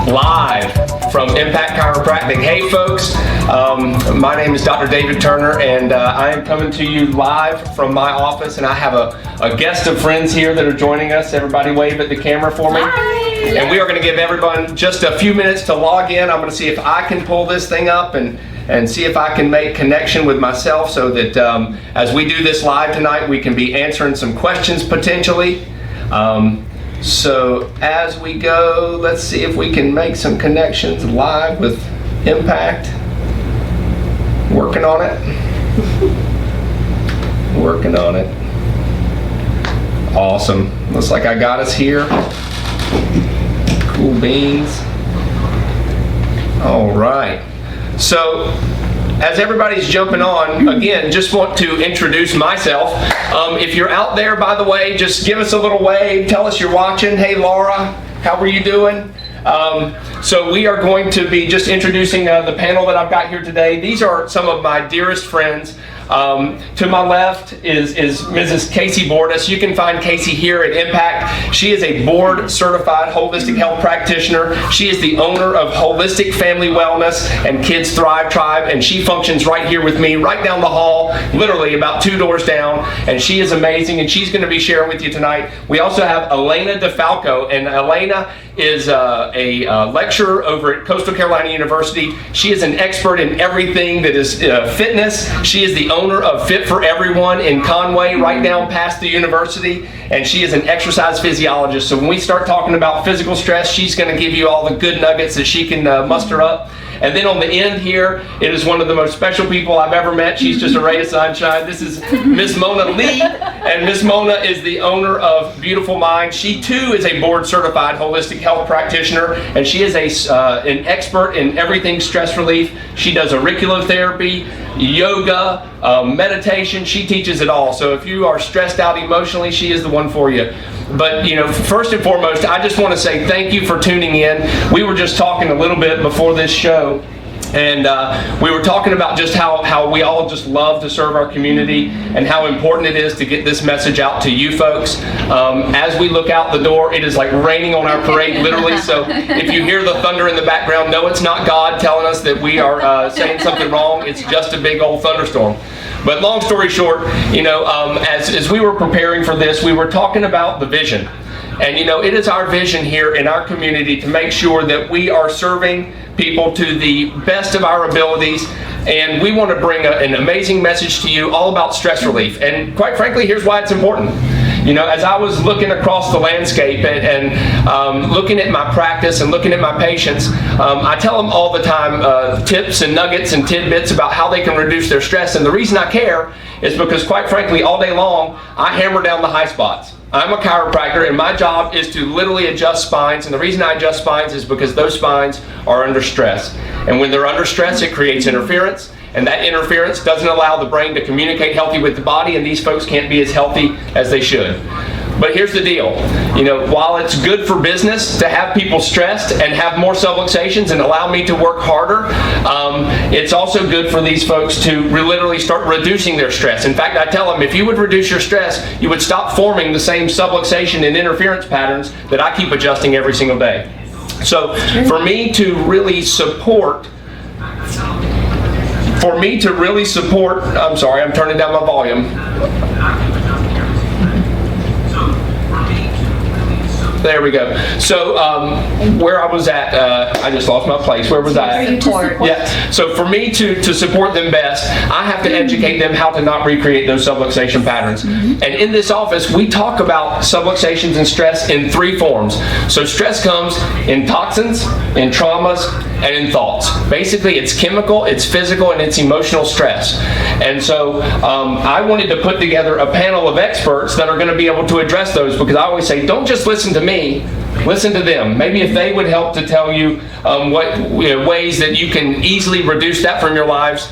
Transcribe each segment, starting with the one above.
live from Impact Chiropractic. Hey folks, my name is Dr. David Turner, and I am coming to you live from my office, and I have a guest of friends here that are joining us. Everybody wave at the camera for me. Hi. And we are going to give everyone just a few minutes to log in. I'm going to see if I can pull this thing up and see if I can make connection with myself so that as we do this live tonight, we can be answering some questions potentially. So as we go, let's see if we can make some connections live with Impact. Working on it. Working on it. Awesome. Looks like I got us here. Cool beans. All right. So as everybody's jumping on, again, just want to introduce myself. If you're out there, by the way, just give us a little wave. Tell us you're watching. Hey, Laura, how are you doing? So we are going to be just introducing the panel that I've got here today. These are some of my dearest friends. To my left is Mrs. Kasey Bordas. You can find Kasey here at Impact. She is a board certified holistic health practitioner. She is the owner of Holistic Family Wellness and Kids Thrive Tribe, and she functions right here with me, right down the hall, literally about 2 doors down, and she is amazing, and she's going to be sharing with you tonight. We also have Alayna DeFalco, and Alayna is a lecturer over at Coastal Carolina University. She is an expert in everything that is fitness. She is the owner of Fit for Everyone in Conway, right down past the university, and she is an exercise physiologist. So when we start talking about physical stress, she's going to give you all the good nuggets that she can muster up. And then on the end here, it is one of the most special people I've ever met. She's just a ray of sunshine. This is Miss Mona Lee, and Miss Mona is the owner of Beautiful Mind. She too is a board certified holistic health practitioner, and she is an expert in everything stress relief. She does auriculotherapy, yoga, meditation. She teaches it all. So if you are stressed out emotionally, she is the one for you. But first and foremost, I just want to say thank you for tuning in. We were just talking a little bit before this show, and we were talking about just how we all just love to serve our community and how important it is to get this message out to you folks. As we look out the door, it is like raining on our parade, literally. So if you hear the thunder in the background, no, it's not God telling us that we are saying something wrong. It's just a big old thunderstorm. But long story short, as we were preparing for this, we were talking about the vision. And it is our vision here in our community to make sure that we are serving people to the best of our abilities, and we want to bring an amazing message to you all about stress relief. And quite frankly, here's why it's important. As I was looking across the landscape and looking at my practice and looking at my patients, I tell them all the time tips and nuggets and tidbits about how they can reduce their stress. And the reason I care is because, quite frankly, all day long, I hammer down the high spots. I'm a chiropractor, and my job is to literally adjust spines. And the reason I adjust spines is because those spines are under stress. And when they're under stress, it creates interference. And that interference doesn't allow the brain to communicate healthy with the body, and these folks can't be as healthy as they should. But here's the deal. While it's good for business to have people stressed and have more subluxations and allow me to work harder, it's also good for these folks to literally start reducing their stress. In fact, I tell them, if you would reduce your stress, you would stop forming the same subluxation and interference patterns that I keep adjusting every single day. So for me to really support, I'm sorry, I'm turning down my volume. There we go. So where I was at, I just lost my place. Where was I at? Support. Yeah. So for me to support them best, I have to educate them how to not recreate those subluxation patterns. And in this office, we talk about subluxations and stress in 3 forms. So stress comes in toxins, in traumas, and in thoughts. Basically, it's chemical, it's physical, and it's emotional stress. And so I wanted to put together a panel of experts that are going to be able to address those, because I always say, don't just listen to me, listen to them. Maybe if they would help to tell you ways that you can easily reduce that from your lives,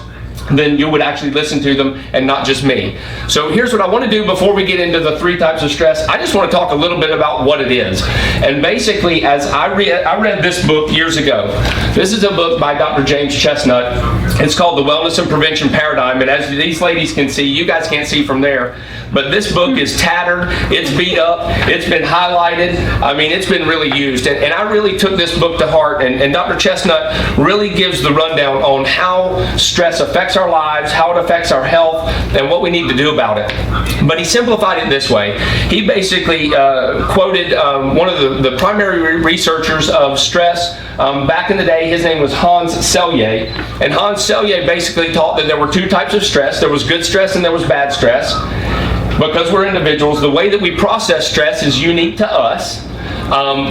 then you would actually listen to them and not just me. So here's what I want to do before we get into the 3 types of stress. I just want to talk a little bit about what it is. And basically, as I read this book years ago. This is a book by Dr. James Chestnut. It's called The Wellness and Prevention Paradigm. And as these ladies can see, you guys can't see from there, but this book is tattered, it's beat up, it's been highlighted. I mean, it's been really used. And I really took this book to heart. And Dr. Chestnut really gives the rundown on how stress affects our lives, how it affects our health, and what we need to do about it. But he simplified it this way. He basically quoted one of the primary researchers of stress back in the day. His name was Hans Selye. And Hans Selye basically taught that there were 2 types of stress. There was good stress and there was bad stress. Because we're individuals, the way that we process stress is unique to us.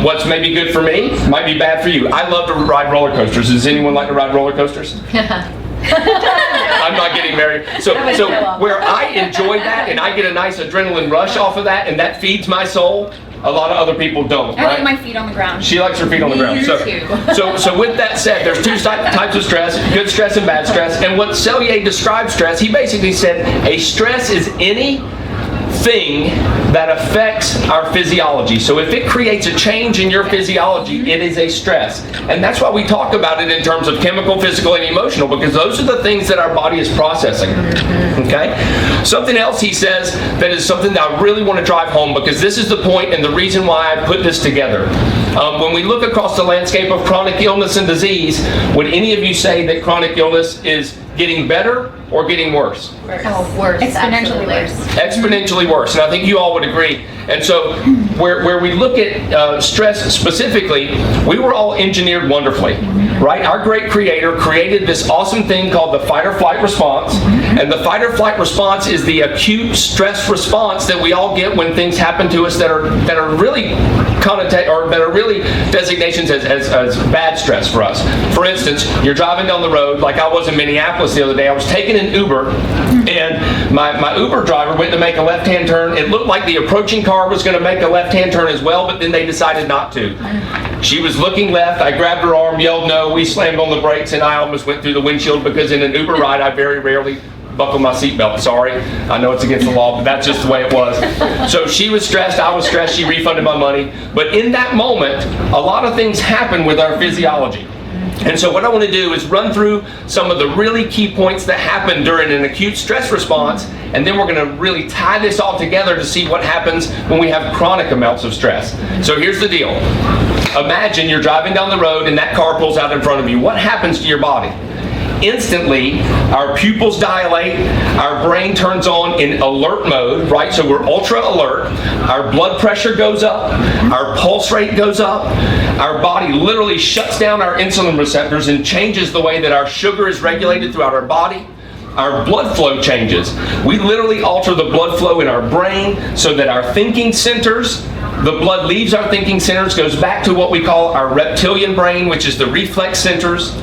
What's maybe good for me might be bad for you. I love to ride roller coasters. Does anyone like to ride roller coasters? I'm not getting married. So where I enjoy that and I get a nice adrenaline rush off of that and that feeds my soul, a lot of other people don't. I like my feet on the ground. She likes her feet on the ground. So with that said, there's 2 types of stress, good stress and bad stress. And what Selye described stress, he basically said a stress is anything that affects our physiology. So if it creates a change in your physiology, it is a stress. And that's why we talk about it in terms of chemical, physical, and emotional, because those are the things that our body is processing. Okay? Something else he says that is something that I really want to drive home, because this is the point and the reason why I put this together. When we look across the landscape of chronic illness and disease, would any of you say that chronic illness is getting better or getting worse? Worse. Oh, worse. Exponentially worse. Exponentially worse, and I think you all would agree. And so where we look at stress specifically, we were all engineered wonderfully, right? Our great creator created this awesome thing called the fight or flight response. And the fight or flight response is the acute stress response that we all get when things happen to us that are really designations as bad stress for us. For instance, you're driving down the road, like I was in Minneapolis the other day. I was taking an Uber, and my Uber driver went to make a left-hand turn. It looked like the approaching car was going to make a left-hand turn as well, but then they decided not to. She was looking left. I grabbed her arm, yelled no. We slammed on the brakes, and I almost went through the windshield, because in an Uber ride, I very rarely buckle my seatbelt. Sorry, I know it's against the law, but that's just the way it was. So she was stressed, I was stressed, she refunded my money. But in that moment, a lot of things happen with our physiology. And so what I want to do is run through some of the really key points that happen during an acute stress response, and then we're going to really tie this all together to see what happens when we have chronic amounts of stress. So here's the deal. Imagine you're driving down the road and that car pulls out in front of you. What happens to your body? Instantly, our pupils dilate, our brain turns on in alert mode, right? So we're ultra alert, our blood pressure goes up, our pulse rate goes up, our body literally shuts down our insulin receptors and changes the way that our sugar is regulated throughout our body. Our blood flow changes. We literally alter the blood flow in our brain so that our thinking centers, the blood leaves our thinking centers, goes back to what we call our reptilian brain, which is the reflex centers.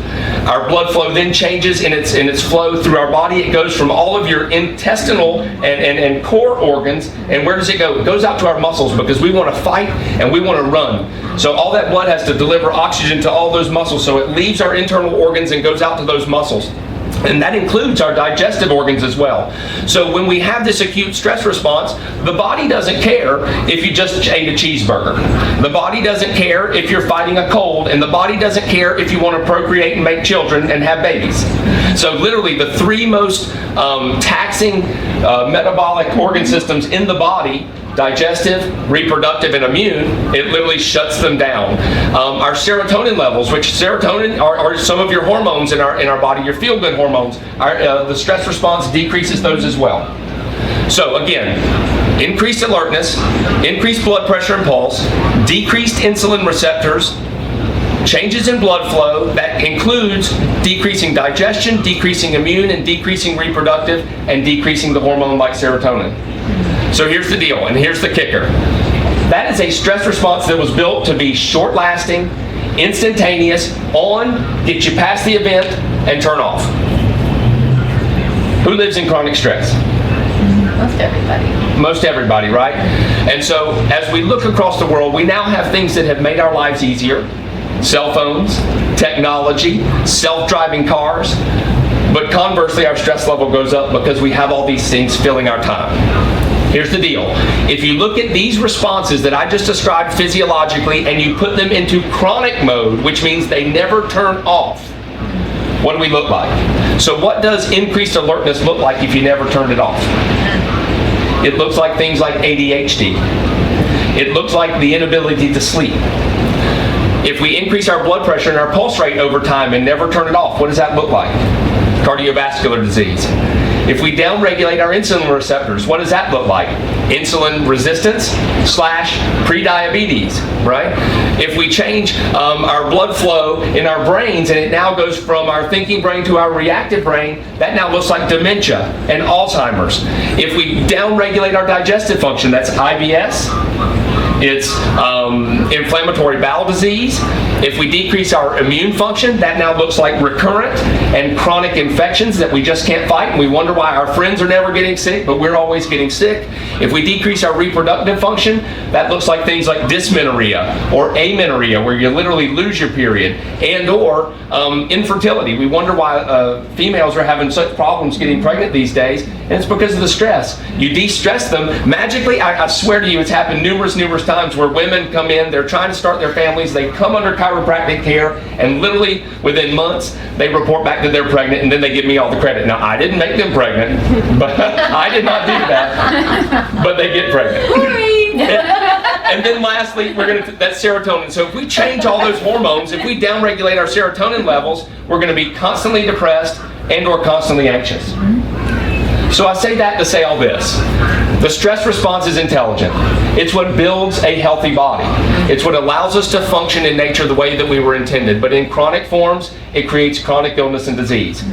Our blood flow then changes in its flow through our body. It goes from all of your intestinal and core organs, and where does it go? It goes out to our muscles, because we want to fight and we want to run. So all that blood has to deliver oxygen to all those muscles, so it leaves our internal organs and goes out to those muscles. And that includes our digestive organs as well. So when we have this acute stress response, the body doesn't care if you just ate a cheeseburger. The body doesn't care if you're fighting a cold, and the body doesn't care if you want to procreate and make children and have babies. So literally the 3 most taxing metabolic organ systems in the body, digestive, reproductive, and immune, it literally shuts them down. Our serotonin levels, which serotonin are some of your hormones in our body, your feel-good hormones, the stress response decreases those as well. So again, increased alertness, increased blood pressure and pulse, decreased insulin receptors, changes in blood flow, that includes decreasing digestion, decreasing immune, and decreasing reproductive, and decreasing the hormone like serotonin. So here's the deal, and here's the kicker. That is a stress response that was built to be short-lasting, instantaneous, on, get you past the event, and turn off. Who lives in chronic stress? Most everybody. Most everybody, right? And so as we look across the world, we now have things that have made our lives easier. Cell phones, technology, self-driving cars. But conversely, our stress level goes up because we have all these things filling our time. Here's the deal. If you look at these responses that I just described physiologically and you put them into chronic mode, which means they never turn off, what do we look like? So what does increased alertness look like if you never turned it off? It looks like things like ADHD. It looks like the inability to sleep. If we increase our blood pressure and our pulse rate over time and never turn it off, what does that look like? Cardiovascular disease. If we downregulate our insulin receptors, what does that look like? Insulin resistance / prediabetes, right? If we change our blood flow in our brains and it now goes from our thinking brain to our reactive brain, that now looks like dementia and Alzheimer's. If we downregulate our digestive function, that's IBS. It's inflammatory bowel disease. If we decrease our immune function, that now looks like recurrent and chronic infections that we just can't fight, and we wonder why our friends are never getting sick, but we're always getting sick. If we decrease our reproductive function, that looks like things like dysmenorrhea or amenorrhea, where you literally lose your period, and or infertility. We wonder why females are having such problems getting pregnant these days, and it's because of the stress. You de-stress them, magically, I swear to you, it's happened numerous times where women come in, they're trying to start their families, they come under chiropractic care, and literally within months, they report back that they're pregnant, and then they give me all the credit. Now, I didn't make them pregnant, but I did not do that, but they get pregnant. And then lastly, that's serotonin. So if we change all those hormones, if we downregulate our serotonin levels, we're going to be constantly depressed and or constantly anxious. So I say that to say all this. The stress response is intelligent. It's what builds a healthy body. It's what allows us to function in nature the way that we were intended. But in chronic forms, it creates chronic illness and disease.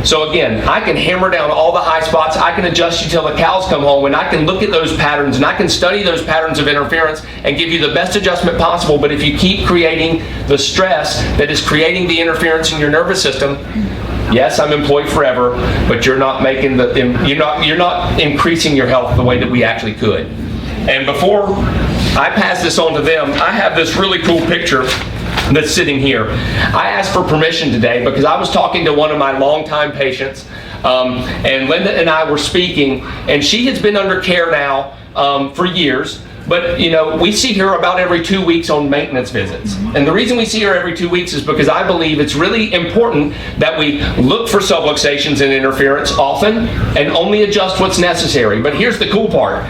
So again, I can hammer down all the high spots, I can adjust you till the cows come home, and I can look at those patterns, and I can study those patterns of interference and give you the best adjustment possible. But if you keep creating the stress that is creating the interference in your nervous system, yes, I'm employed forever, but you're not making you're not increasing your health the way that we actually could. And before I pass this on to them, I have this really cool picture that's sitting here. I asked for permission today because I was talking to one of my longtime patients, and Linda and I were speaking, and she has been under care now for years. But, you know, we see her about every 2 weeks on maintenance visits. And the reason we see her every 2 weeks is because I believe it's really important that we look for subluxations and interference often and only adjust what's necessary. But here's the cool part.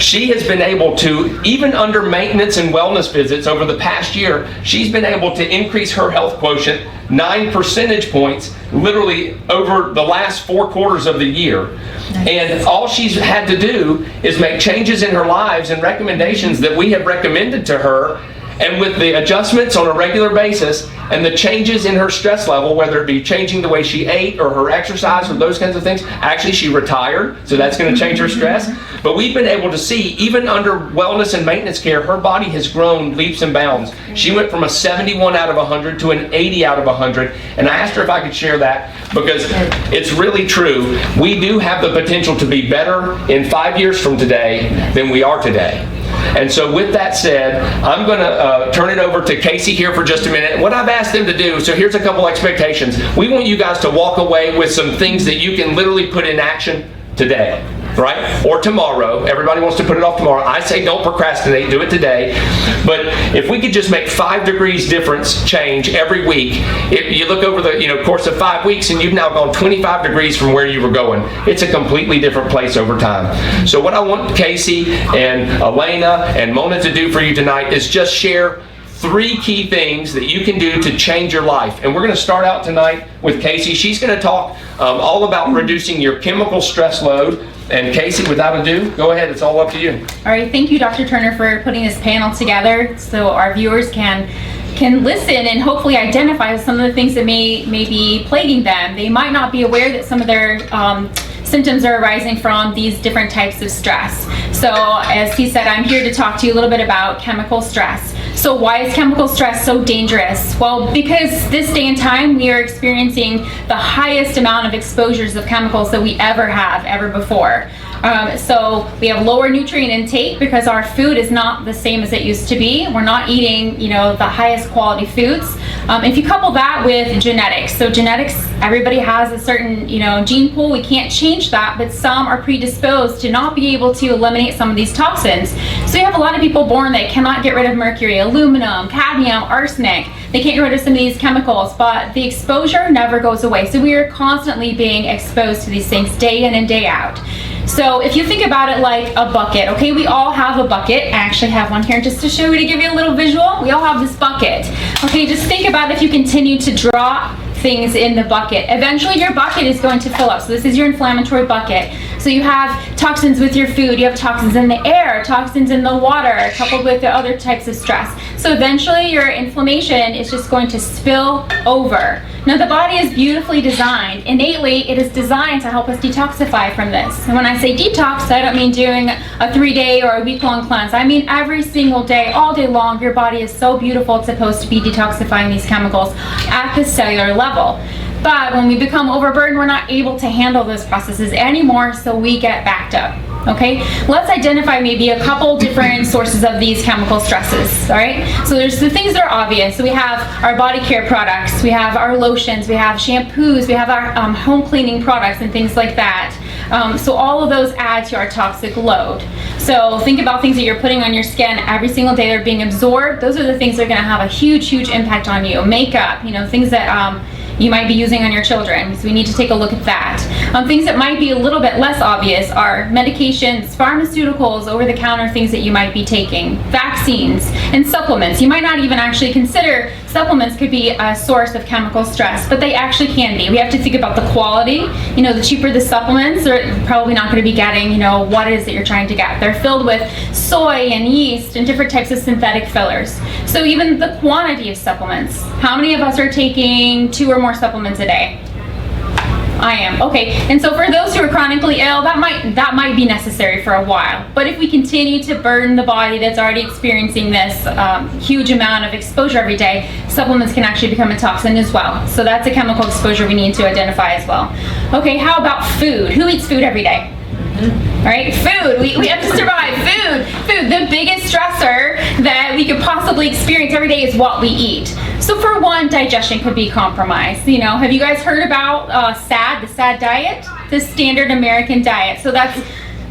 She has been able to, even under maintenance and wellness visits over the past year, she's been able to increase her health quotient 9 percentage points literally over the last 4 quarters of the year. Nice. And all she's had to do is make changes in her lives and recommendations that we have recommended to her, and with the adjustments on a regular basis and the changes in her stress level, whether it be changing the way she ate or her exercise or those kinds of things. Actually, she retired, so that's going to change her stress. But we've been able to see, even under wellness and maintenance care, her body has grown leaps and bounds. She went from a 71 out of 100 to an 80 out of 100. And I asked her if I could share that because it's really true. We do have the potential to be better in 5 years from today than we are today. And so with that said, I'm going to turn it over to Kasey here for just a minute. What I've asked them to do, so here's a couple expectations. We want you guys to walk away with some things that you can literally put in action today, right? Or tomorrow. Everybody wants to put it off tomorrow. I say don't procrastinate, do it today. But if we could just make 5 degrees difference change every week, if you look over the course of 5 weeks and you've now gone 25 degrees from where you were going, it's a completely different place over time. So what I want Kasey and Alayna and Mona to do for you tonight is just share 3 key things that you can do to change your life. And we're going to start out tonight with Kasey. She's going to talk all about reducing your chemical stress load. And Kasey, without ado, go ahead. It's all up to you. All right. Thank you, Dr. Turner, for putting this panel together so our viewers can listen and hopefully identify some of the things that may be plaguing them. They might not be aware that some of their symptoms are arising from these different types of stress. So as he said, I'm here to talk to you a little bit about chemical stress. So why is chemical stress so dangerous? Well, because this day and time we are experiencing the highest amount of exposures of chemicals that we ever before. So we have lower nutrient intake because our food is not the same as it used to be. We're not eating, the highest quality foods. If you couple that with genetics, so genetics, everybody has a certain, gene pool. We can't change that, but some are predisposed to not be able to eliminate some of these toxins. So you have a lot of people born that cannot get rid of mercury, aluminum, cadmium, arsenic. They can't get rid of some of these chemicals, but the exposure never goes away. So we are constantly being exposed to these things day in and day out. So if you think about it like a bucket, okay, we all have a bucket. I actually have one here just to show you, to give you a little visual. We all have this bucket. Okay, just think about if you continue to drop things in the bucket. Eventually your bucket is going to fill up. So this is your inflammatory bucket. So you have toxins with your food, you have toxins in the air, toxins in the water, coupled with the other types of stress. So eventually your inflammation is just going to spill over. Now the body is beautifully designed. Innately, it is designed to help us detoxify from this. And when I say detox, I don't mean doing a 3-day or a week-long cleanse. I mean every single day, all day long, your body is so beautiful. It's supposed to be detoxifying these chemicals at the cellular level. But when we become overburdened, we're not able to handle those processes anymore, so we get backed up. Okay, let's identify maybe a couple different sources of these chemical stresses. All right, so there's the things that are obvious. So we have our body care products, we have our lotions, we have shampoos, we have our home cleaning products and things like that. So all of those add to our toxic load. So think about things that you're putting on your skin every single day. They're being absorbed. Those are the things that are going to have a huge impact on you. Makeup, things that you might be using on your children. So we need to take a look at that. Things that might be a little bit less obvious are medications, pharmaceuticals, over-the-counter things that you might be taking, vaccines, and supplements. You might not even actually consider supplements could be a source of chemical stress, but they actually can be. We have to think about the quality. The cheaper the supplements, they're probably not going to be getting, what it is that you're trying to get. They're filled with soy and yeast and different types of synthetic fillers. So even the quantity of supplements. How many of us are taking 2 or more supplements a day? I am. Okay, and so for those who are chronically ill, that might be necessary for a while. But if we continue to burden the body that's already experiencing this huge amount of exposure every day, supplements can actually become a toxin as well. So that's a chemical exposure we need to identify as well. Okay, how about food? Who eats food every day? All right, food. We have to survive. Food. The biggest stressor that we could possibly experience every day is what we eat. So for one, digestion could be compromised. Have you guys heard about the SAD diet? The standard American diet. So that's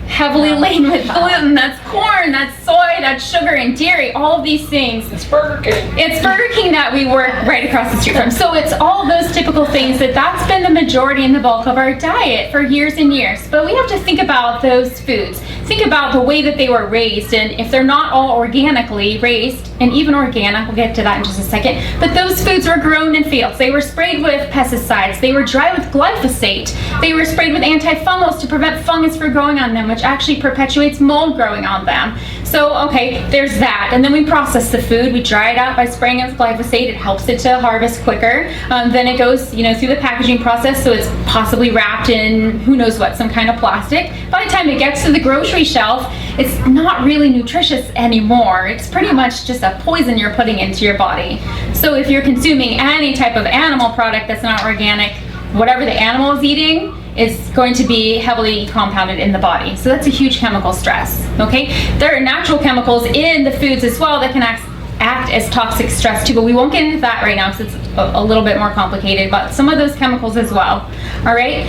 heavily laden with gluten, that's corn, that's soy, that's sugar and dairy, all of these things. It's Burger King. It's Burger King that we work right across the street from. So it's all those typical things that's been the majority and the bulk of our diet for years and years. But we have to think about those foods. Think about the way that they were raised, and if they're not all organically raised, and even organic, we'll get to that in just a second, but those foods were grown in fields. They were sprayed with pesticides. They were dried with glyphosate. They were sprayed with antifungals to prevent fungus from growing on them, which actually perpetuates mold growing on them. So, okay, there's that. And then we process the food. We dry it out by spraying it with glyphosate. It helps it to harvest quicker. Then it goes, through the packaging process, so it's possibly wrapped in who knows what, some kind of plastic. By the time it gets to the grocery shelf, it's not really nutritious anymore. It's pretty much just a poison you're putting into your body. So if you're consuming any type of animal product that's not organic, whatever the animal is eating is going to be heavily compounded in the body. So that's a huge chemical stress, okay? There are natural chemicals in the foods as well that can act as toxic stress too, but we won't get into that right now because it's a little bit more complicated, but some of those chemicals as well, all right?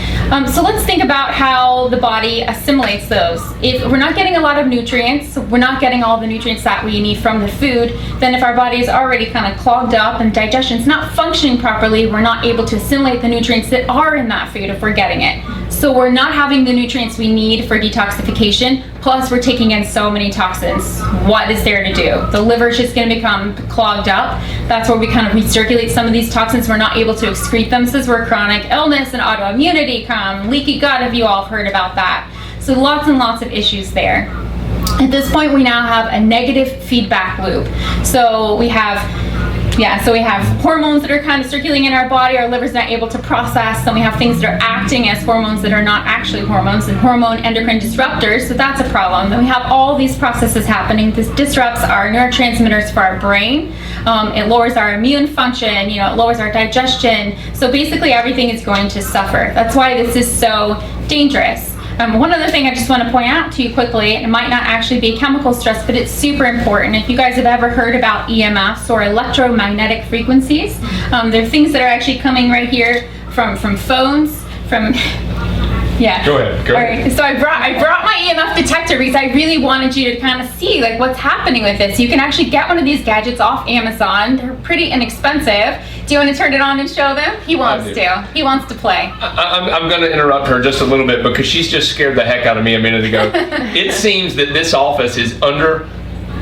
So let's think about how the body assimilates those. If we're not getting a lot of nutrients, we're not getting all the nutrients that we need from the food, then if our body is already kind of clogged up and digestion's not functioning properly, we're not able to assimilate the nutrients that are in that food if we're getting it. So we're not having the nutrients we need for detoxification, plus we're taking in so many toxins. What is there to do? The liver's just going to become clogged up. That's where we kind of recirculate some of these toxins. We're not able to excrete them. This is where chronic illness and autoimmunity come. Leaky gut, have you all heard about that? So lots and lots of issues there. At this point, we now have a negative feedback loop. So we have hormones that are kind of circulating in our body, our liver's not able to process, then we have things that are acting as hormones that are not actually hormones, and hormone endocrine disruptors, so that's a problem. Then we have all these processes happening. This disrupts our neurotransmitters for our brain. It lowers our immune function, it lowers our digestion. So basically everything is going to suffer. That's why this is so dangerous. One other thing I just want to point out to you quickly, it might not actually be chemical stress, but it's super important. If you guys have ever heard about EMFs or electromagnetic frequencies, they're things that are actually coming right here from phones, from yeah. Go ahead. All right. So I brought my EMF detector because I really wanted you to kind of see like what's happening with this. You can actually get one of these gadgets off Amazon. They're pretty inexpensive. Do you want to turn it on and show them? He wants to. He wants to play. I'm going to interrupt her just a little bit because she's just scared the heck out of me a minute ago. It seems that this office is under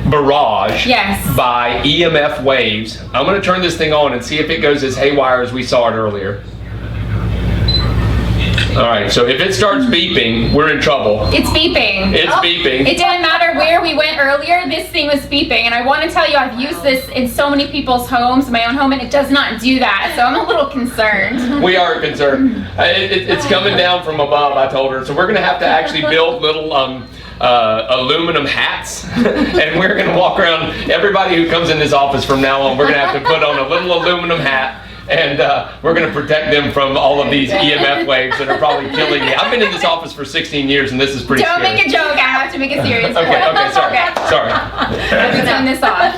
barrage by EMF waves. I'm going to turn this thing on and see if it goes as haywire as we saw it earlier. All right, so if it starts beeping, we're in trouble. It's beeping. It's beeping. It didn't matter where we went earlier, this thing was beeping. And I want to tell you, I've used this in so many people's homes, my own home, and it does not do that. So I'm a little concerned. We are concerned. It's coming down from above, I told her. So we're going to have to actually build little aluminum hats. And we're going to walk around. Everybody who comes in this office from now on, we're going to have to put on a little aluminum hat. And we're going to protect them from all of these EMF waves that are probably killing me. I've been in this office for 16 years, and this is pretty scary. Don't make a joke. I have to make it serious. Okay, sorry. Let me turn this off.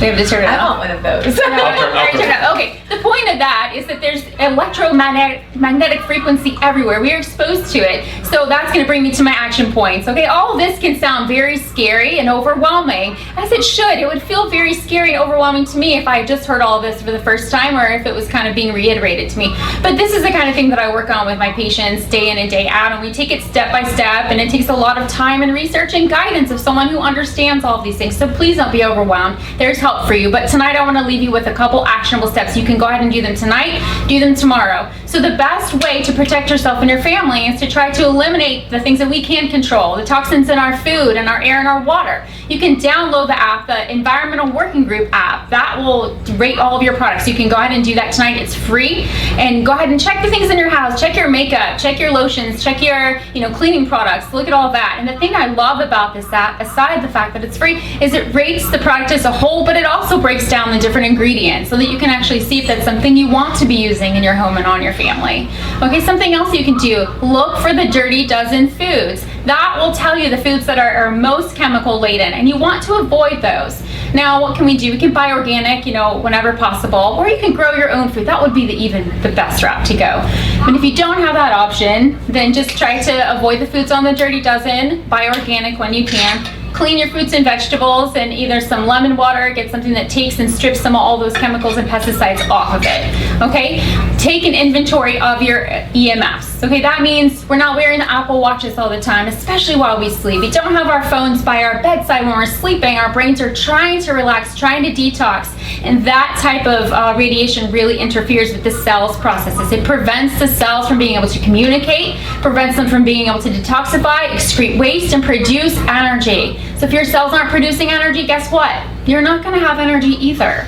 We have to turn it I off. want one of those. I'll turn it off. Okay, the point of that is that there's electromagnetic frequency everywhere. We are exposed to it. So that's going to bring me to my action points. Okay, all of this can sound very scary and overwhelming, as it should. It would feel very scary and overwhelming to me if I just heard all of this for the first time or if it was kind of being reiterated to me. But this is the kind of thing that I work on with my patients day in and day out, and we take it step by step, and it takes a lot of time and research and guidance of someone who understands all of these things. So please don't be overwhelmed. There's help for you. But tonight I want to leave you with a couple actionable steps. You can go ahead and do them tonight, do them tomorrow. So the best way to protect yourself and your family is to try to eliminate the things that we can control, the toxins in our food and our air and our water. You can download the app, the Environmental Working Group app. That will rate all of your products. You can go ahead and do that tonight. It's free. And go ahead and check the things in your house. Check your makeup, check your lotions, check your cleaning products. Look at all that. And the thing I love about this app, aside the fact that it's free, is it rates the product as a whole, but it also breaks down the different ingredients so that you can actually see if that's something you want to be using in your home and on your family. Okay, something else you can do, look for the dirty dozen foods. That will tell you the foods that are most chemical laden, and you want to avoid those. Now, what can we do? We can buy organic, whenever possible, or you can grow your own food. That would be the best route to go. But if you don't have that option, then just try to avoid the foods on the dirty dozen, buy organic when you can. Clean your fruits and vegetables and either some lemon water, get something that takes and strips some of all those chemicals and pesticides off of it. Okay? Take an inventory of your EMFs. Okay, that means we're not wearing the Apple Watches all the time, especially while we sleep. We don't have our phones by our bedside when we're sleeping. Our brains are trying to relax, trying to detox, and that type of radiation really interferes with the cell's processes. It prevents the cells from being able to communicate, prevents them from being able to detoxify, excrete waste, and produce energy. So if your cells aren't producing energy, guess what? You're not going to have energy either.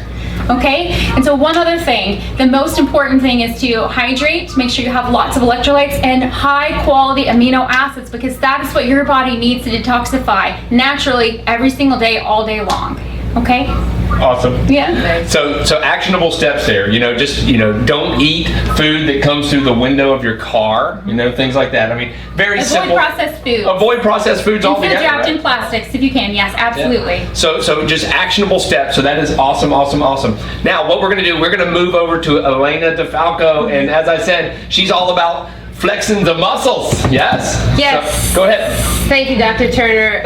Okay? And so one other thing, the most important thing is to hydrate, make sure you have lots of electrolytes and high quality amino acids, because that is what your body needs to detoxify naturally every single day, all day long. Okay? Awesome. Yeah. So actionable steps there. Don't eat food that comes through the window of your car. Things like that. I mean, very simple. Avoid processed foods. Avoid processed foods altogether. Food wrapped in right? plastics, if you can. Yes, absolutely. Yeah. So just actionable steps. So that is awesome. Now, what we're going to do, we're going to move over to Alayna DeFalco, and as I said, she's all about flexing the muscles. Yes. Yes. So, go ahead. Thank you, Dr. Turner,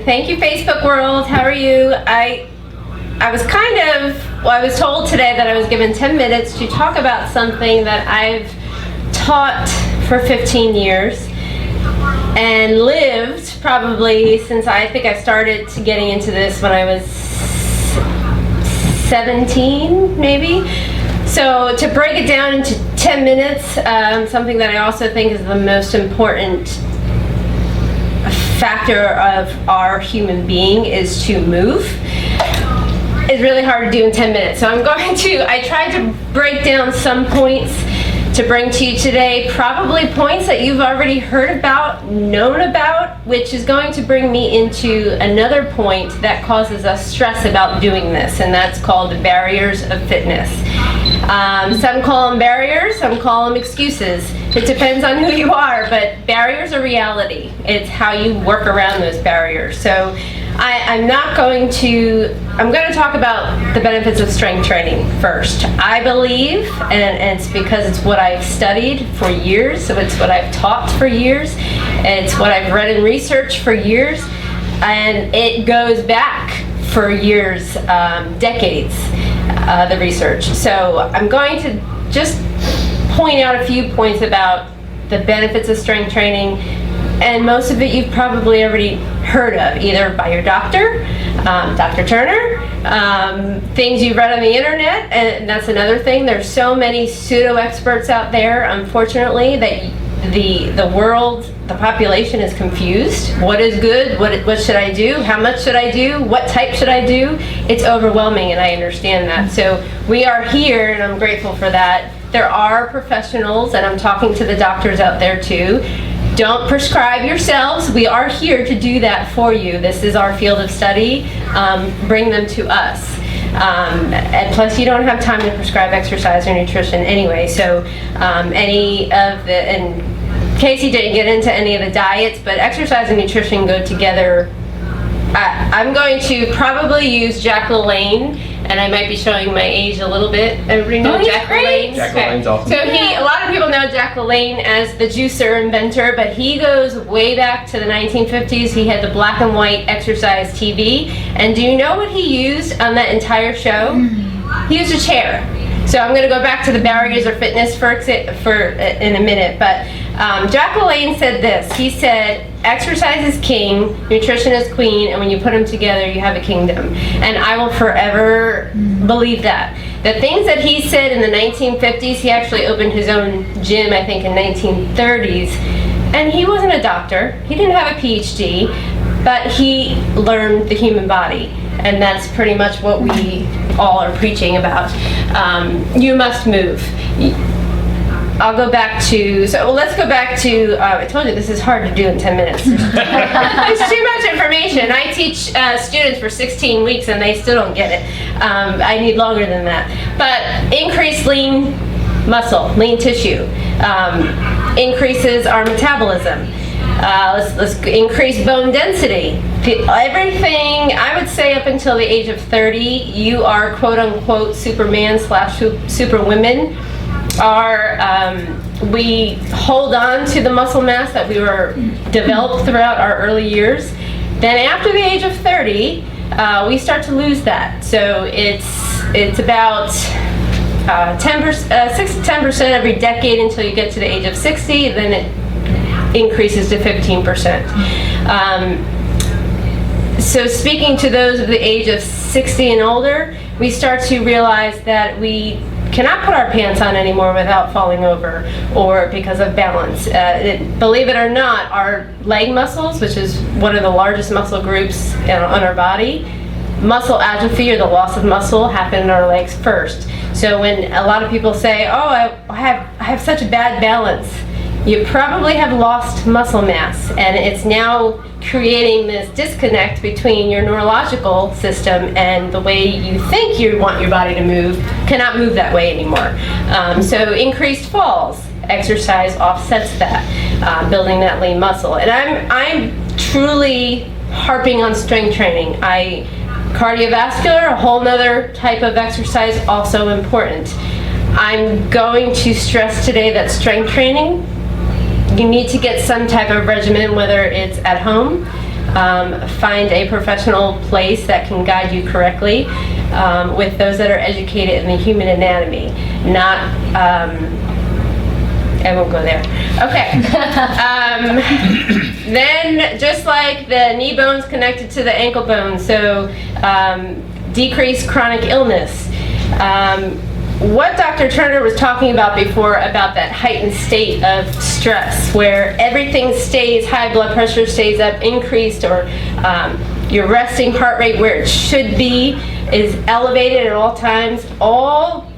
thank you, Facebook world. How are you? I was told today that I was given 10 minutes to talk about something that I've taught for 15 years and lived probably since I think I started getting into this when I was 17, maybe. So to break it down into 10 minutes, something that I also think is the most important factor of our human being is to move. It's really hard to do in 10 minutes. So I tried to break down some points to bring to you today, probably points that you've already heard about, known about, which is going to bring me into another point that causes us stress about doing this, and that's called barriers of fitness. Some call them barriers, some call them excuses. It depends on who you are, but barriers are reality. It's how you work around those barriers. So I'm going to talk about the benefits of strength training first. I believe, and it's because it's what I've studied for years, so it's what I've taught for years, it's what I've read in research for years, and it goes back for years, decades, the research. So I'm going to just point out a few points about the benefits of strength training, and most of it you've probably already heard of, either by your doctor, Dr. Turner, things you've read on the internet, and that's another thing. There's so many pseudo-experts out there, unfortunately, that the world, the population is confused. What is good? What should I do? How much should I do? What type should I do? It's overwhelming, and I understand that. So we are here, and I'm grateful for that. There are professionals, and I'm talking to the doctors out there too. Don't prescribe yourselves. We are here to do that for you. This is our field of study. Bring them to us. And plus, you don't have time to prescribe exercise or nutrition anyway. So and Kasey didn't get into any of the diets, but exercise and nutrition go together. I'm going to probably use Jack LaLanne, and I might be showing my age a little bit. Everybody know Jack LaLanne? Jack LaLanne's awesome. So a lot of people know Jack LaLanne as the juicer inventor, but he goes way back to the 1950s. He had the black and white exercise TV, and do you know what he used on that entire show? He used a chair. So I'm going to go back to the barriers of fitness for in a minute, but Jack LaLanne said this. He said, exercise is king, nutrition is queen, and when you put them together, you have a kingdom. And I will forever believe that. The things that he said in the 1950s, he actually opened his own gym, I think, in 1930s, and he wasn't a doctor. He didn't have a PhD, but he learned the human body, and that's pretty much what we all are preaching about. You must move. I'll go back to, let's go back to, I told you this is hard to do in 10 minutes. It's too much information. I teach students for 16 weeks and they still don't get it. I need longer than that. But increased lean muscle, lean tissue, increases our metabolism. Let's increase bone density. Everything, I would say up until the age of 30, you are quote-unquote Superman/Superwomen. We hold on to the muscle mass that we were developed throughout our early years. Then after the age of 30, we start to lose that. So it's about 6 to 10% every decade until you get to the age of 60. Then it increases to 15%. So speaking to those of the age of 60 and older, we start to realize that we cannot put our pants on anymore without falling over or because of balance. Believe it or not, our leg muscles, which is one of the largest muscle groups on our body, muscle atrophy or the loss of muscle happen in our legs first. So when a lot of people say, oh, I have such a bad balance, you probably have lost muscle mass, and it's now creating this disconnect between your neurological system and the way you think you want your body to move cannot move that way anymore. So increased falls, exercise offsets that, building that lean muscle. And I'm truly harping on strength training. Cardiovascular, a whole nother type of exercise, also important. I'm going to stress today that strength training, you need to get some type of regimen, whether it's at home, find a professional place that can guide you correctly, with those that are educated in the human anatomy, not, I won't go there. Okay. Then, just like the knee bone's connected to the ankle bone, so decrease chronic illness. What Dr. Turner was talking about before about that heightened state of stress where everything stays, high blood pressure stays up, increased, or your resting heart rate where it should be is elevated at all times, all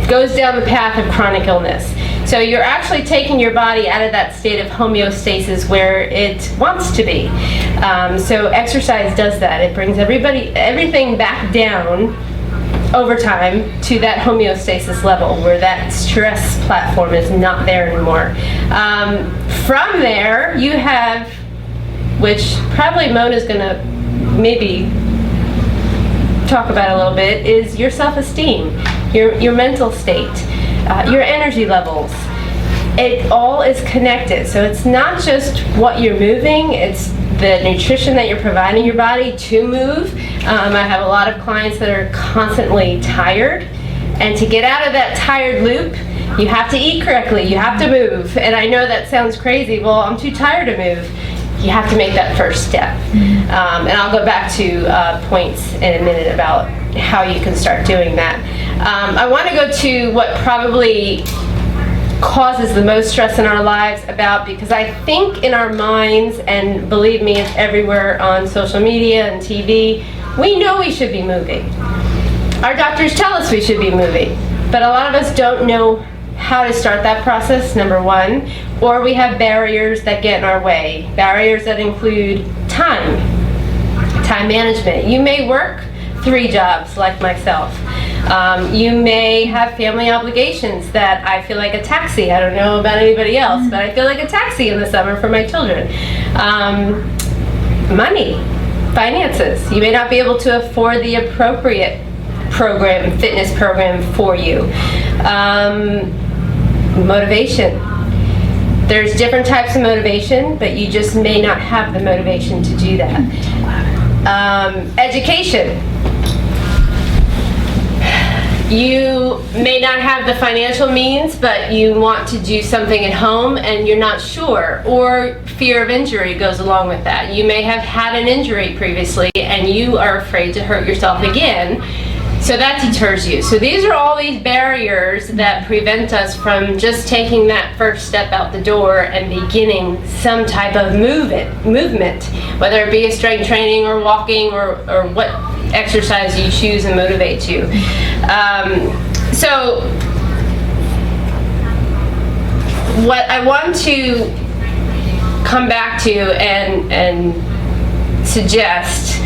goes down the path of chronic illness. So you're actually taking your body out of that state of homeostasis where it wants to be. So exercise does that. It brings everything back down over time to that homeostasis level where that stress platform is not there anymore. From there, you have, which probably Mona's going to maybe talk about a little bit, is your self-esteem, your mental state, your energy levels. It all is connected. So it's not just what you're moving, it's the nutrition that you're providing your body to move. I have a lot of clients that are constantly tired, and to get out of that tired loop, you have to eat correctly, you have to move. And I know that sounds crazy, well, I'm too tired to move. You have to make that first step. And I'll go back to points in a minute about how you can start doing that. I want to go to what probably causes the most stress in our lives because I think in our minds, and believe me, it's everywhere on social media and TV, we know we should be moving. Our doctors tell us we should be moving, but a lot of us don't know how to start that process, number one, or we have barriers that get in our way. Barriers that include time management. You may work 3 jobs like myself. You may have family obligations that I feel like a taxi. I don't know about anybody else, but I feel like a taxi in the summer for my children. Money, finances. You may not be able to afford the appropriate fitness program for you. Motivation. There's different types of motivation, but you just may not have the motivation to do that. Education. You may not have the financial means, but you want to do something at home and you're not sure, or fear of injury goes along with that. You may have had an injury previously and you are afraid to hurt yourself again, so that deters you. So these are all these barriers that prevent us from just taking that first step out the door and beginning some type of movement, whether it be a strength training or walking or what exercise you choose and motivates you. So what I want to come back to and suggest,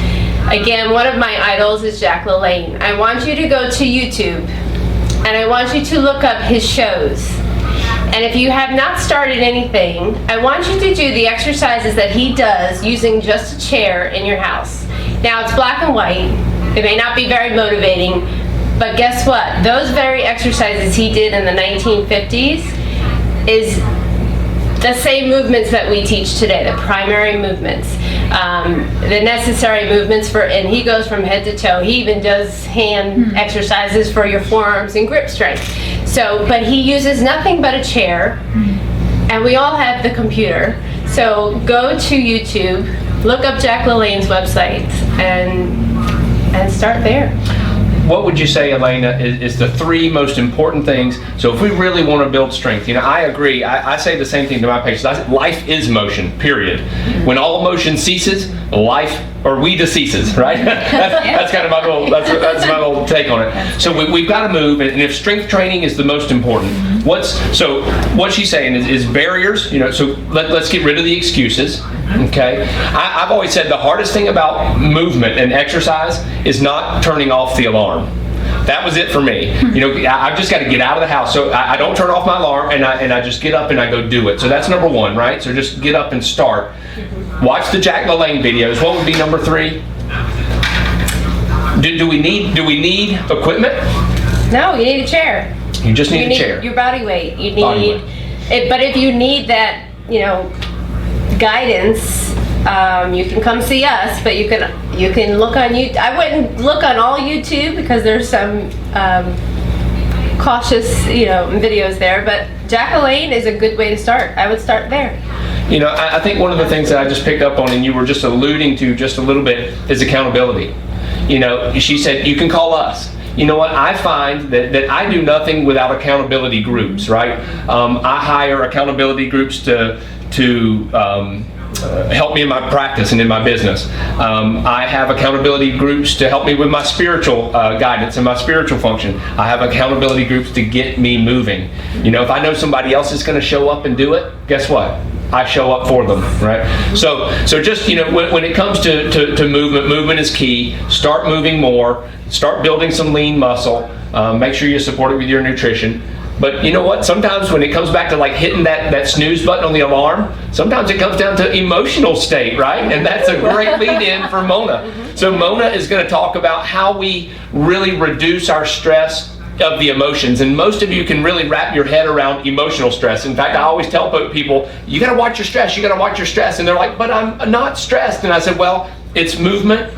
again, one of my idols is Jack LaLanne. I want you to go to YouTube and I want you to look up his shows. And if you have not started anything, I want you to do the exercises that he does using just a chair in your house. Now, it's black and white. It may not be very motivating, but guess what? Those very exercises he did in the 1950s is the same movements that we teach today, the primary movements, the necessary movements and he goes from head to toe. He even does hand exercises for your forearms and grip strength. So, but he uses nothing but a chair, and we all have the computer. So go to YouTube, look up Jack LaLanne's website, and start there. What would you say, Alayna, is the 3 most important things? So if we really want to build strength, I agree. I say the same thing to my patients. Life is motion, period. When all motion ceases, we deceases, right? that's kind of my that's my little take on it. So we've got to move, and if strength training is the most important, what she's saying is barriers. So let's get rid of the excuses. Okay, I've always said the hardest thing about movement and exercise is not turning off the alarm. That was it for me. I've just got to get out of the house. So I don't turn off my alarm, and I just get up and I go do it. So that's number 1, right? So just get up and start. Watch the Jack LaLanne videos. What would be number 3? Do we need equipment? No, you need a chair. You just need a chair. Your body weight. You need it, but if you need that, guidance, you can come see us, but you can look on YouTube. I wouldn't look on all YouTube because there's some cautious videos there, but Jack LaLanne is a good way to start. I would start there. I think one of the things that I just picked up on, and you were just alluding to just a little bit, is accountability. She said you can call us. You know what? I find that I do nothing without accountability groups, right? I hire accountability groups to help me in my practice and in my business. I have accountability groups to help me with my spiritual guidance and my spiritual function. I have accountability groups to get me moving. If I know somebody else is going to show up and do it, guess what? I show up for them, right? So just, when it comes to movement is key. Start moving more. Start building some lean muscle. Make sure you support it with your nutrition. But you know what? Sometimes when it comes back to like hitting that snooze button on the alarm, sometimes it comes down to emotional state, right? And that's a great lead in for Mona. So Mona is going to talk about how we really reduce our stress of the emotions. And most of you can really wrap your head around emotional stress. In fact, I always tell people, you got to watch your stress. You got to watch your stress. And they're like, but I'm not stressed. And I said, well, it's movement.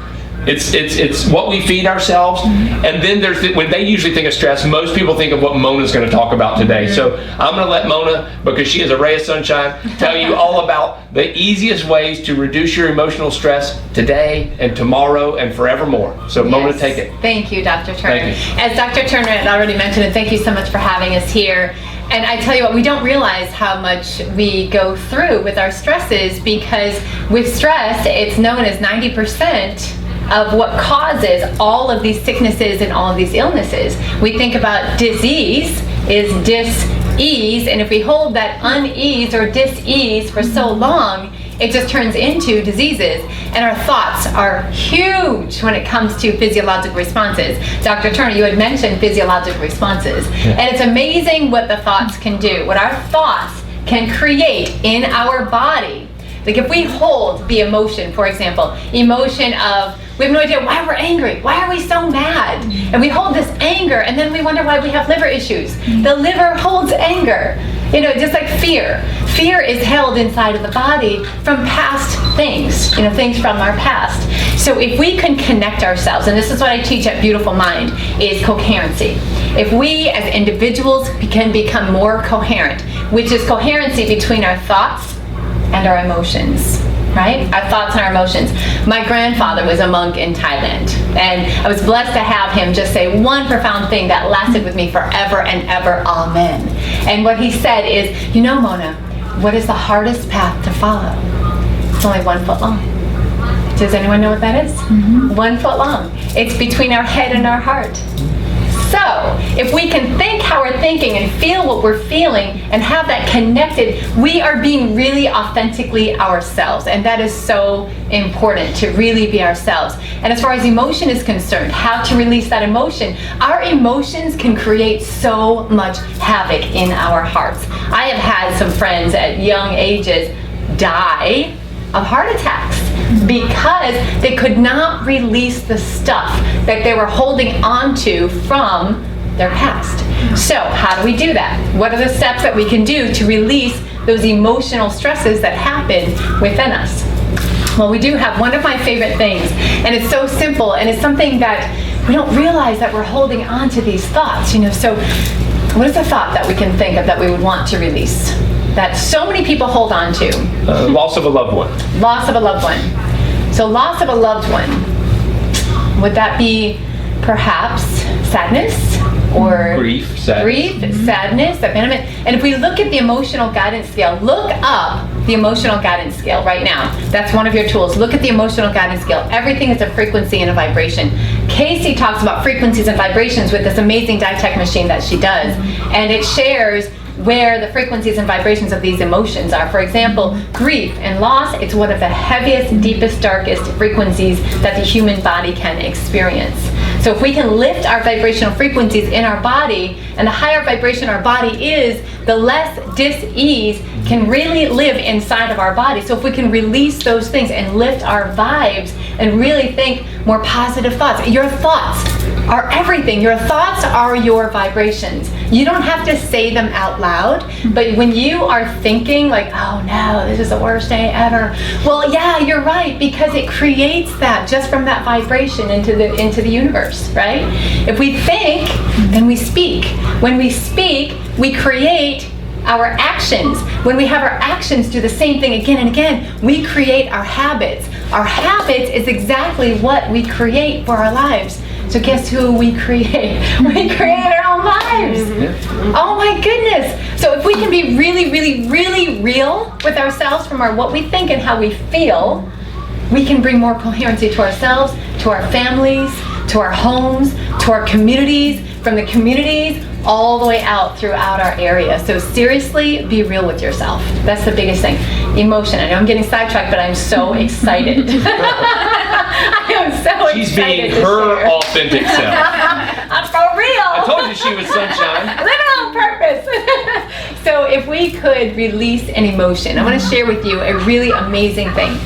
It's what we feed ourselves. And then when they usually think of stress, most people think of what Mona's going to talk about today. So I'm going to let Mona, because she is a ray of sunshine, tell you all about the easiest ways to reduce your emotional stress today and tomorrow and forevermore. So Mona, take it. Thank you, Dr. Turner. Thank you. As Dr. Turner had already mentioned, and thank you so much for having us here. And I tell you what, we don't realize how much we go through with our stresses, because with stress, it's known as 90% of what causes all of these sicknesses and all of these illnesses. We think about disease is dis-ease, and if we hold that unease or dis-ease for so long, it just turns into diseases. And our thoughts are huge when it comes to physiologic responses. Dr. Turner, you had mentioned physiologic responses. And it's amazing what the thoughts can do, what our thoughts can create in our body. Like if we hold the emotion, for example, emotion of, we have no idea why we're angry, why are we so mad? And we hold this anger, and then we wonder why we have liver issues. The liver holds anger. Just like fear. Fear is held inside of the body from past things, things from our past. So if we can connect ourselves, and this is what I teach at Beautiful Mind, is coherency. If we as individuals can become more coherent, which is coherency between our thoughts and our emotions, right? Our thoughts and our emotions. My grandfather was a monk in Thailand, and I was blessed to have him just say one profound thing that lasted with me forever and ever, amen. And what he said is, Mona, what is the hardest path to follow? It's only 1 foot long. Does anyone know what that is? 1 foot long. It's between our head and our heart. So, if we can think how we're thinking and feel what we're feeling and have that connected, we are being really authentically ourselves. And that is so important, to really be ourselves. And as far as emotion is concerned, how to release that emotion, our emotions can create so much havoc in our hearts. I have had some friends at young ages die of heart attacks because they could not release the stuff that they were holding onto from their past. So how do we do that? What are the steps that we can do to release those emotional stresses that happen within us? Well, we do have one of my favorite things, and it's so simple, and it's something that we don't realize that we're holding on to these thoughts. So what is a thought that we can think of that we would want to release, that so many people hold on to? Loss of a loved one. Loss of a loved one. So loss of a loved one, would that be perhaps sadness or grief, sadness, abandonment? And if we look at the emotional guidance scale, look up the emotional guidance scale right now. That's one of your tools. Look at the emotional guidance scale. Everything is a frequency and a vibration. Kasey talks about frequencies and vibrations with this amazing DiTech machine that she does, and it shares where the frequencies and vibrations of these emotions are. For example, grief and loss, it's one of the heaviest, deepest, darkest frequencies that the human body can experience. So if we can lift our vibrational frequencies in our body, and the higher vibration our body is, the less dis-ease can really live inside of our body. So if we can release those things and lift our vibes and really think more positive thoughts. Your thoughts are everything. Your thoughts are your vibrations. You don't have to say them out loud, but when you are thinking like, oh no, this is the worst day ever. Well, yeah, you're right, because it creates that just from that vibration into the universe, right? If we think, then we speak. When we speak, we create our actions. When we have our actions do the same thing again and again, we create our habits. Our habits is exactly what we create for our lives. So guess who we create? We create our own lives. Oh my goodness. So if we can be really, really, really real with ourselves from what we think and how we feel, we can bring more coherency to ourselves, to our families, to our homes, to our communities. From the communities, all the way out throughout our area. So seriously, be real with yourself. That's the biggest thing. Emotion. I know I'm getting sidetracked, but I'm so excited. I am so She's excited. being her authentic self. I'm for real. I told you she was sunshine. Living on purpose. So if we could release an emotion, I want to share with you a really amazing thing.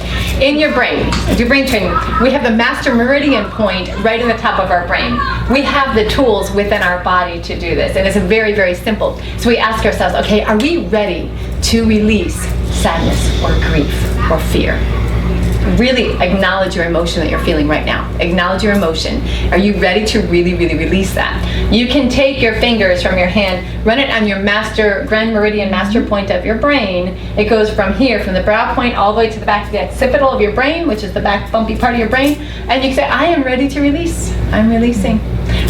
In your brain, do brain training, we have the master meridian point right in the top of our brain. We have the tools within our body to do this, and it's very, very simple. So we ask ourselves, okay, are we ready to release sadness or grief or fear? Really acknowledge your emotion that you're feeling right now. Acknowledge your emotion. Are you ready to really, really release that? You can take your fingers from your hand, run it on your grand meridian master point of your brain. It goes from here, from the brow point all the way to the back of the occipital of your brain, which is the back bumpy part of your brain. And you can say, I am ready to release. I'm releasing.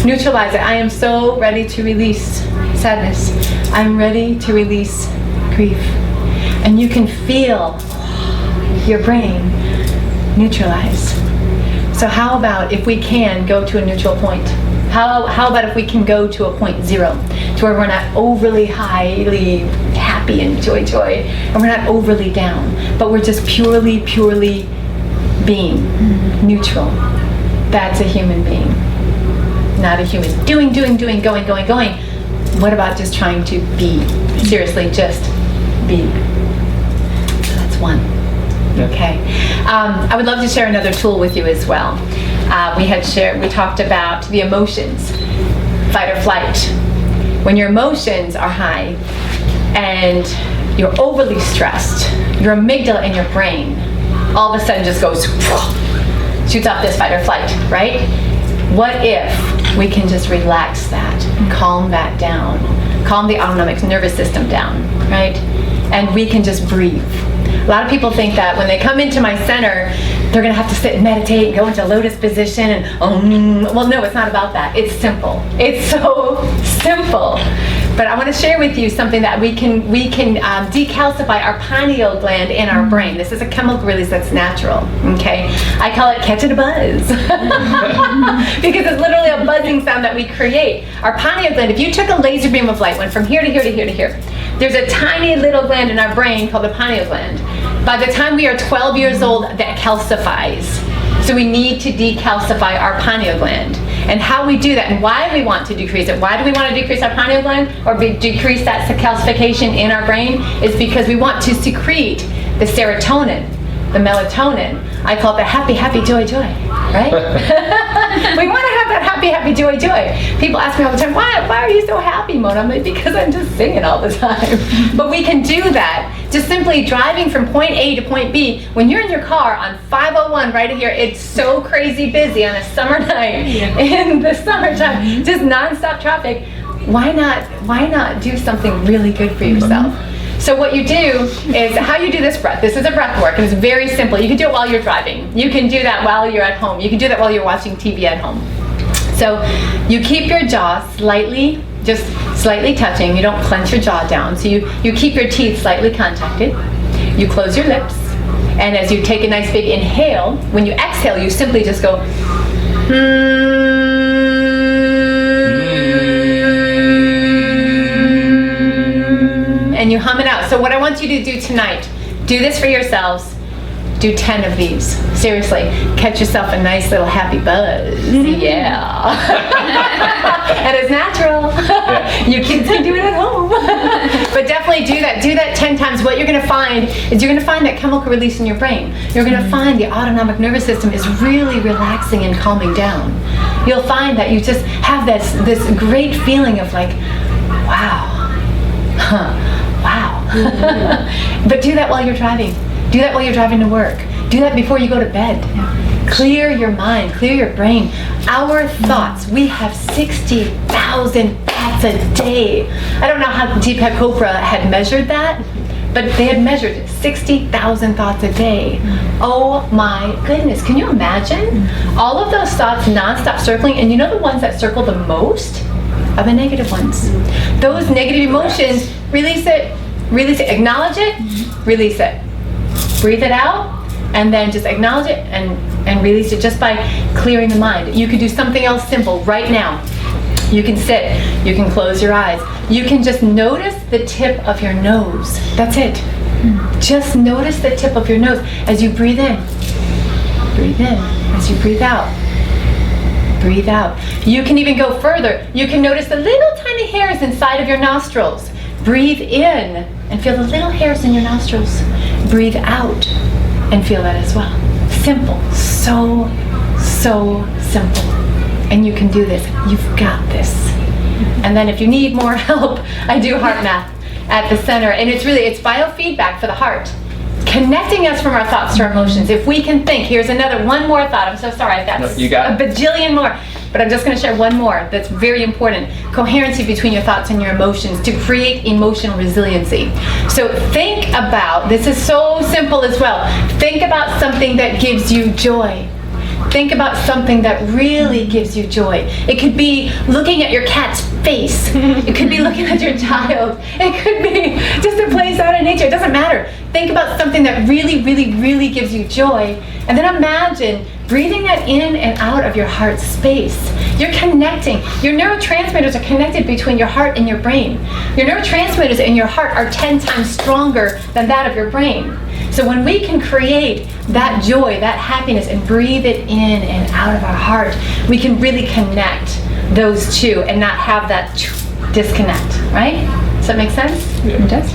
Neutralize it. I am so ready to release sadness. I'm ready to release grief. And you can feel your brain neutralize. So how about if we can go to a neutral point? How about if we can go to a point 0, to where we're not overly highly happy and joy, and we're not overly down, but we're just purely being neutral. That's a human being, not a human doing, going. What about just trying to be? Seriously, just be. So that's one. Okay. I would love to share another tool with you as well. We talked about the emotions, fight or flight. When your emotions are high and you're overly stressed, your amygdala in your brain all of a sudden just goes, shoots off this fight or flight, right? What if we can just relax that, calm that down, calm the autonomic nervous system down, right? And we can just breathe. A lot of people think that when they come into my center, they're going to have to sit and meditate and go into lotus position and well, no, it's not about that. It's simple. It's so simple. But I want to share with you something that we can decalcify our pineal gland in our brain. This is a chemical release that's natural. Okay, I call it catching a buzz because it's literally a buzzing sound that we create. Our pineal gland. If you took a laser beam of light, went from here to here to here to here, there's a tiny little gland in our brain called the pineal gland. By the time we are 12 years old, that calcifies. So we need to decalcify our pineal gland. And how we do that and why we want to decrease it. Why do we want to decrease our pineal gland or decrease that calcification in our brain? Is because we want to secrete the serotonin, the melatonin. I call it the happy, happy, joy, joy, right? We want to have that happy, happy, joy, joy. People ask me all the time, why are you so happy, Mona? I'm like, because I'm just singing all the time. But we can do that just simply driving from point A to point B. When you're in your car on 501 right here, it's so crazy busy on a summer night in the summertime, just nonstop traffic. Why not do something really good for yourself? So what you do is, how you do this breath. This is a breath work, and it's very simple. You can do it while you're driving. You can do that while you're at home. You can do that while you're watching TV at home. So you keep your jaw just slightly touching. You don't clench your jaw down. So you keep your teeth slightly contacted. You close your lips, and as you take a nice big inhale, when you exhale, you simply just go, and you hum it out. So what I want you to do tonight, do this for yourselves. Do 10 of these. Seriously, catch yourself a nice little happy buzz. Yeah. And it's natural. You kids can do it at home. But definitely do that. Do that 10 times. What you're going to find is you're going to find that chemical release in your brain. You're going to find the autonomic nervous system is really relaxing and calming down. You'll find that you just have this great feeling of like, wow. Wow. But do that while you're driving. Do that while you're driving to work. Do that before you go to bed. Clear your mind, clear your brain. Our thoughts, we have 60,000 thoughts a day. I don't know how Deepak Chopra had measured that, but they had measured 60,000 thoughts a day. Oh my goodness, can you imagine? All of those thoughts nonstop circling, and you know the ones that circle the most are the negative ones. Those negative emotions, release it, acknowledge it, release it. Breathe it out, and then just acknowledge it and release it just by clearing the mind. You could do something else simple right now. You can sit, you can close your eyes. You can just notice the tip of your nose. That's it. Just notice the tip of your nose as you breathe in. Breathe in. As you breathe out. Breathe out. You can even go further. You can notice the little tiny hairs inside of your nostrils. Breathe in and feel the little hairs in your nostrils. Breathe out and feel that as well. Simple. So simple. And you can do this. You've got this. And then if you need more help, I do heart math at the center. And it's biofeedback for the heart. Connecting us from our thoughts to our emotions. If we can think, here's one more thought. I'm so sorry, I've got a bajillion more. But I'm just going to share one more that's very important. Coherency between your thoughts and your emotions to create emotional resiliency. So think about, this is so simple as well. Think about something that gives you joy. Think about something that really gives you joy. It could be looking at your cat's face. It could be looking at your child. It could be just a place out in nature. It doesn't matter. Think about something that really, really, really gives you joy. And then imagine breathing that in and out of your heart space. You're connecting. Your neurotransmitters are connected between your heart and your brain. Your neurotransmitters in your heart are 10 times stronger than that of your brain. So when we can create that joy, that happiness, and breathe it in and out of our heart, we can really connect those two and not have that disconnect, right? Does that make sense? Yeah. It does?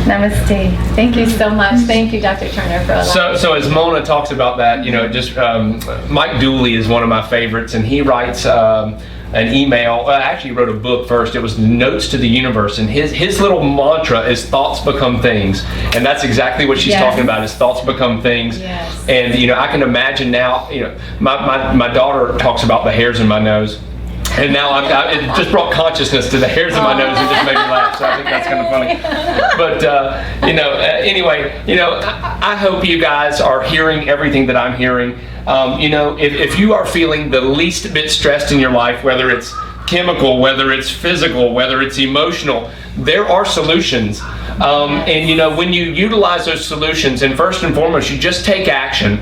Namaste. Thank you so much. Thank you, Dr. Turner, for allowing So as Mona talks about that, Mike Dooley is one of my favorites, and he writes an email. Actually, he wrote a book first. It was Notes to the Universe, and his little mantra is thoughts become things, and that's exactly what she's talking about. Is thoughts become things. Yes. And I can imagine now. My daughter talks about the hairs in my nose. And now it just brought consciousness to the hairs in my nose and just made me laugh. So I think that's kind of funny. But anyway, I hope you guys are hearing everything that I'm hearing. If you are feeling the least bit stressed in your life, whether it's chemical, whether it's physical, whether it's emotional, there are solutions. And when you utilize those solutions, and first and foremost, you just take action.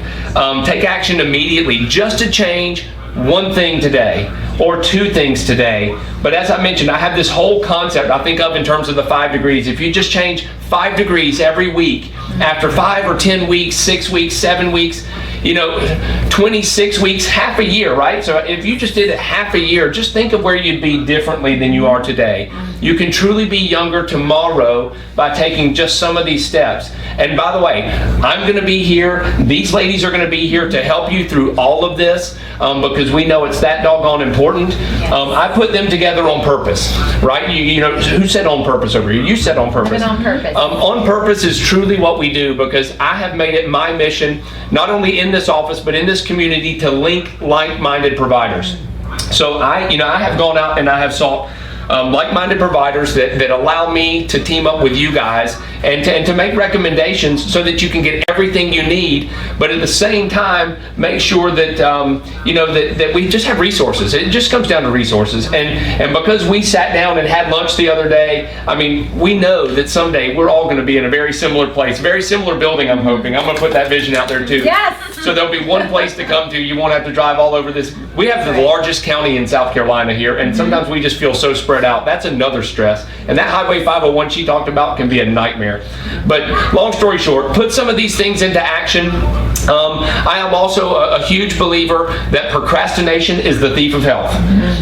Take action immediately, just to change one thing today or two things today. But as I mentioned, I have this whole concept I think of in terms of the 5 degrees. If you just change 5 degrees every week, after 5 or 10 weeks, 6 weeks, 7 weeks, 26 weeks, half a year, right? So if you just did it half a year, just think of where you'd be differently than you are today. You can truly be younger tomorrow by taking just some of these steps. And by the way, I'm going to be here. These ladies are going to be here to help you through all of this because we know it's that doggone important. Yes. I put them together on purpose, right? Who said on purpose over here? You said on purpose. On purpose. On purpose is truly what we do, because I have made it my mission, not only in this office but in this community, to link like-minded providers. So I have gone out and I have sought like-minded providers that allow me to team up with you guys and to make recommendations so that you can get everything you need, but at the same time make sure that that we just have resources. It just comes down to resources, and because we sat down and had lunch the other day, I mean, we know that someday we're all going to be in a very similar place, very similar building. I'm hoping. I'm going to put that vision out there too. Yes. So there'll be one place to come to. You won't have to drive all over this. We have the largest county in South Carolina here, and sometimes we just feel so spread out. That's another stress. And that Highway 501 she talked about can be a nightmare. But long story short, put some of these things into action. I am also a huge believer that procrastination is the thief of health.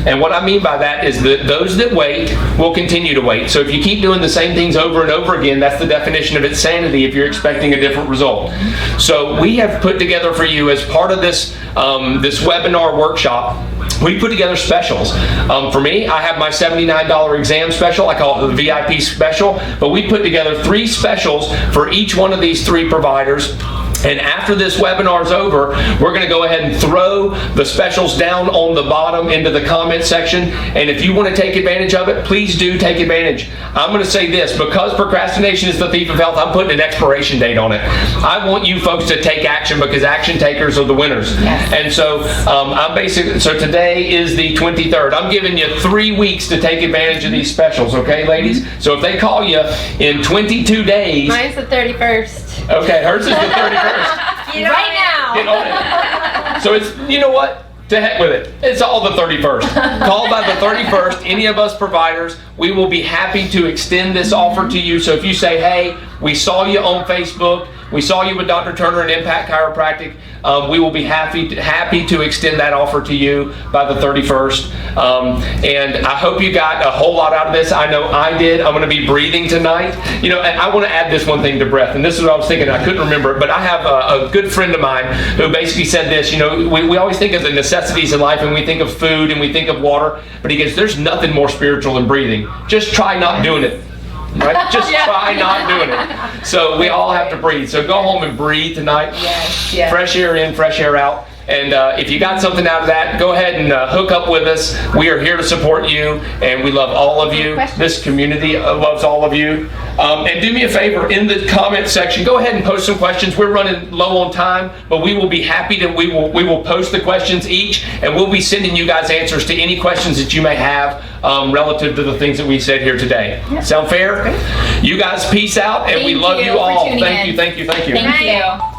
And what I mean by that is that those that wait will continue to wait. So if you keep doing the same things over and over again, that's the definition of insanity if you're expecting a different result. So we have put together for you, as part of this webinar workshop, we put together specials. For me, I have my $79 exam special. I call it the VIP special. But we put together 3 specials for each one of these 3 providers. And after this webinar is over, we're going to go ahead and throw the specials down on the bottom into the comment section. And if you want to take advantage of it, please do take advantage. I'm going to say this, because procrastination is the thief of health, I'm putting an expiration date on it. I want you folks to take action, because action takers are the winners. Yes. And so so today is the 23rd. I'm giving you 3 weeks to take advantage of these specials, okay, ladies? So if they call you in 22 days. Mine's the 31st. Okay, hers is the 31st. Right now. Get on it. So it's, you know what? To heck with it. It's all the 31st. Call by the 31st, any of us providers, we will be happy to extend this offer to you. So if you say, hey, we saw you on Facebook, we saw you with Dr. Turner and Impact Chiropractic, we will be happy to extend that offer to you by the 31st. And I hope you got a whole lot out of this. I know I did. I'm going to be breathing tonight. You know, and I want to add this one thing to breath. And this is what I was thinking. I couldn't remember it, but I have a good friend of mine who basically said this. You know, we always think of the necessities in life, and we think of food and we think of water. But he goes, there's nothing more spiritual than breathing. Just try not doing it. Right? Just try not doing it. So we all have to breathe. So go home and breathe tonight. Yes, yes. Fresh air in, fresh air out. And if you got something out of that, go ahead and hook up with us. We are here to support you, and we love all of you. This community loves all of you. And do me a favor, in the comment section, go ahead and post some questions. We're running low on time, but we will be happy to, we will post the questions each, and we'll be sending you guys answers to any questions that you may have relative to the things that we said here today. Yep. Sound fair? You guys peace out, and we love you all. Thank you, thank you, thank you. Thank you.